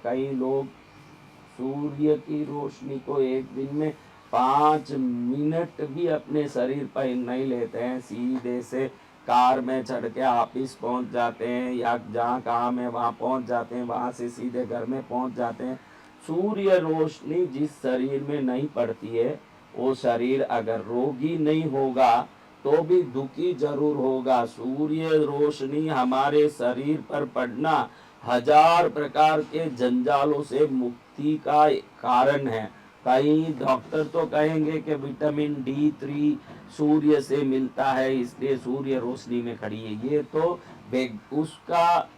कई लोग सूर्य की रोशनी को एक दिन में 5 मिनट भी अपने शरीर पर नहीं लेते हैं, सीधे से कार में चढ़ के ऑफिस पहुंच जाते हैं या जहाँ काम है वहाँ पहुंच जाते हैं, वहाँ से सीधे घर में पहुंच जाते हैं। सूर्य रोशनी जिस शरीर में नहीं पड़ती है, वो शरीर अगर रोगी नहीं होगा तो भी दुखी जरूर होगा। सूर्य रोशनी हमारे शरीर पर पड़ना 1000 प्रकार के जंजालों से मुक्ति का कारण है। कई डॉक्टर तो कहेंगे कि विटामिन D3 सूर्य से मिलता है, इसलिए सूर्य रोशनी में खड़ी है। ये तो उसका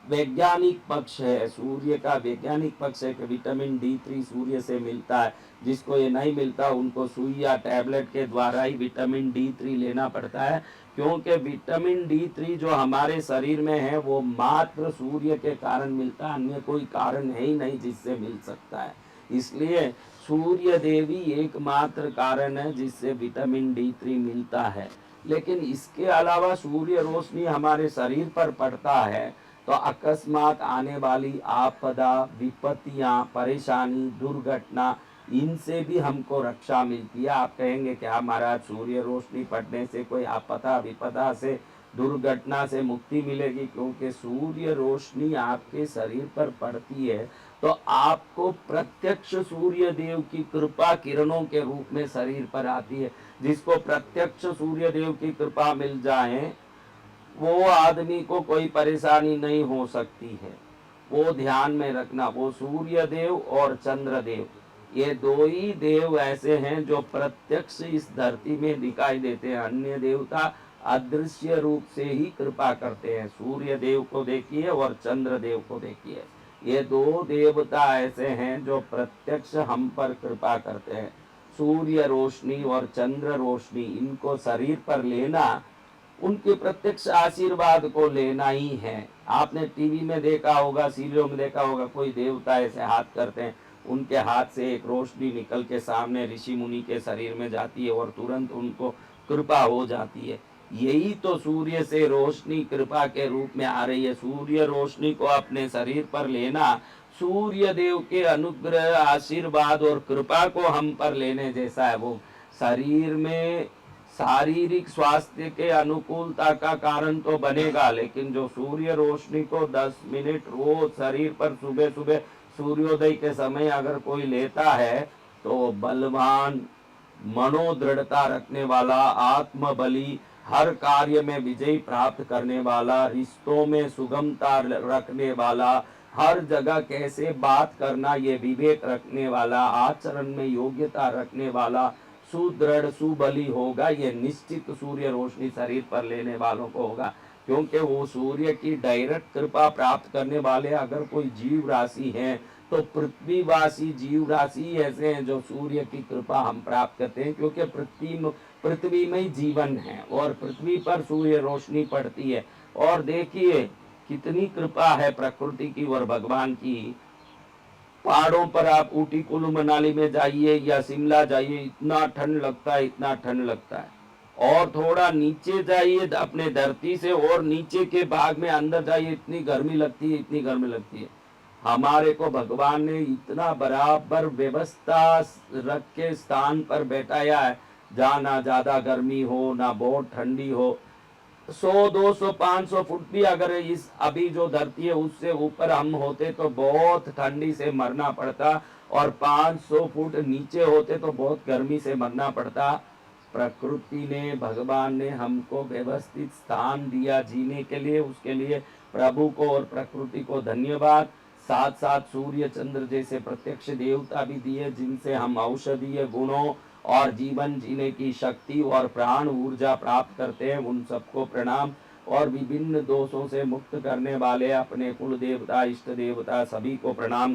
वैज्ञानिक पक्ष है, सूर्य का वैज्ञानिक पक्ष है कि विटामिन D3 सूर्य से मिलता है। जिसको ये नहीं मिलता उनको सुई या टैबलेट के द्वारा ही विटामिन D3 लेना पड़ता है, क्योंकि विटामिन D3 जो हमारे शरीर में है वो मात्र सूर्य के कारण मिलता है, अन्य कोई कारण है ही नहीं जिससे मिल सकता है। इसलिए सूर्य देवी एकमात्र कारण है जिससे विटामिन D3 मिलता है। लेकिन इसके अलावा सूर्य रोशनी हमारे शरीर पर पड़ता है तो अकस्मात आने वाली आपदा, विपत्तियां, परेशानी, दुर्घटना, इनसे भी हमको रक्षा मिलती है। आप कहेंगे क्या महाराज सूर्य रोशनी पड़ने से कोई आपदा विपदा से, दुर्घटना से मुक्ति मिलेगी? क्योंकि सूर्य रोशनी आपके शरीर पर पड़ती है तो आपको प्रत्यक्ष सूर्य देव की कृपा किरणों के रूप में शरीर पर आती है। जिसको प्रत्यक्ष सूर्य देव की कृपा मिल जाए वो आदमी को कोई परेशानी नहीं हो सकती है। वो ध्यान में रखना, वो सूर्य देव और चंद्र देव, ये दो ही देव ऐसे हैं जो प्रत्यक्ष इस धरती में दिखाई देते हैं। अन्य देवता अदृश्य रूप से ही कृपा करते हैं। सूर्य देव को देखिए और चंद्र देव को देखिए, ये दो देवता ऐसे हैं जो प्रत्यक्ष हम पर कृपा करते हैं। सूर्य रोशनी और चंद्र रोशनी, इनको शरीर पर लेना उनके प्रत्यक्ष आशीर्वाद को लेना ही है। आपने टीवी में देखा होगा, सीरियल में देखा होगा, कोई देवता ऐसे हाथ करते हैं, उनके हाथ से एक रोशनी निकल के सामने ऋषि मुनि के शरीर में जाती है और तुरंत उनको कृपा हो जाती है। यही तो सूर्य से रोशनी कृपा के रूप में आ रही है। सूर्य रोशनी को अपने शरीर पर लेना सूर्य देव के अनुग्रह, आशीर्वाद और कृपा को हम पर लेने जैसा है। वो शरीर में शारीरिक स्वास्थ्य के अनुकूलता का कारण तो बनेगा, लेकिन जो सूर्य रोशनी को 10 मिनट रोज शरीर पर सुबह सुबह सूर्योदय के समय अगर कोई लेता है तो बलवान, मनोदृढ़ता रखने वाला, आत्मबली, हर कार्य में विजय प्राप्त करने वाला, रिश्तों में सुगमता रखने वाला, हर जगह कैसे बात करना ये विवेक रखने वाला, आचरण में योग्यता रखने वाला, सुदृढ़ सुबली होगा। ये निश्चित सूर्य रोशनी शरीर पर लेने वालों को होगा, क्योंकि वो सूर्य की डायरेक्ट कृपा प्राप्त करने वाले अगर कोई जीव राशि है तो पृथ्वीवासी जीव राशि ऐसे हैं जो सूर्य की कृपा हम प्राप्त करते हैं। क्योंकि पृथ्वी में ही जीवन है और पृथ्वी पर सूर्य रोशनी पड़ती है। और देखिए कितनी कृपा है प्रकृति की और भगवान की। पहाड़ों पर आप ऊटी कुल्लू मनाली में जाइए या शिमला जाइए, इतना ठंड लगता है, इतना ठंड लगता है। और थोड़ा नीचे जाइए अपने धरती से और नीचे के भाग में अंदर जाइए, इतनी गर्मी लगती है, इतनी गर्मी लगती है। हमारे को भगवान ने इतना बराबर व्यवस्था रख के स्थान पर बैठाया है जहाँ ना ज्यादा गर्मी हो ना बहुत ठंडी हो। 100 200 500 फुट भी अगर इस अभी जो धरती है उससे ऊपर हम होते तो बहुत ठंडी से मरना पड़ता, और 500 फुट नीचे होते तो बहुत गर्मी से मरना पड़ता। प्रकृति ने, भगवान ने हमको व्यवस्थित स्थान दिया जीने के लिए, उसके लिए प्रभु को और प्रकृति को धन्यवाद। साथ साथ सूर्य चंद्र जैसे प्रत्यक्ष देवता भी दिए जिनसे हम औषधीय गुणों और जीवन जीने की शक्ति और प्राण ऊर्जा प्राप्त करते हैं, उन सबको प्रणाम। और विभिन्न दोषों से मुक्त करने वाले अपने कुल देवता, इष्ट देवता सभी को प्रणाम।